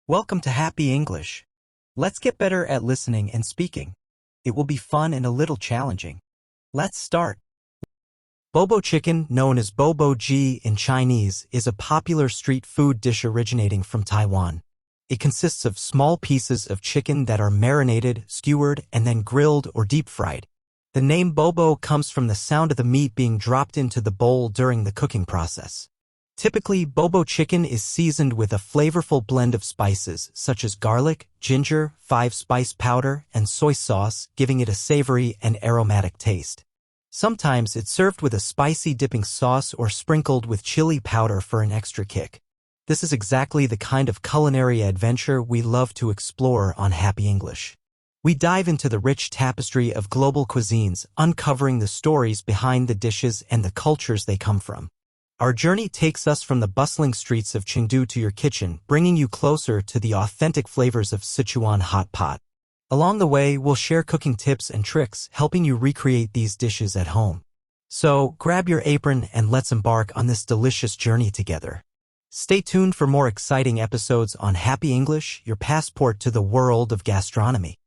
Welcome to Happy English. Let's get better at listening and speaking. It will be fun and a little challenging. Let's start. Bobo Chicken, known as Bobo Ji in Chinese, is a popular street food dish originating from Taiwan. It consists of small pieces of chicken that are marinated, skewered, and then grilled or deep-fried. The name Bobo comes from the sound of the meat being dropped into the bowl during the cooking process. Typically, Bobo chicken is seasoned with a flavorful blend of spices such as garlic, ginger, 5-spice powder, and soy sauce, giving it a savory and aromatic taste. Sometimes it's served with a spicy dipping sauce or sprinkled with chili powder for an extra kick. This is exactly the kind of culinary adventure we love to explore on Happy English. We dive into the rich tapestry of global cuisines, uncovering the stories behind the dishes and the cultures they come from. Our journey takes us from the bustling streets of Chengdu to your kitchen, bringing you closer to the authentic flavors of Sichuan hot pot. Along the way, we'll share cooking tips and tricks, helping you recreate these dishes at home. So, grab your apron and let's embark on this delicious journey together. Stay tuned for more exciting episodes on Happy English, your passport to the world of gastronomy.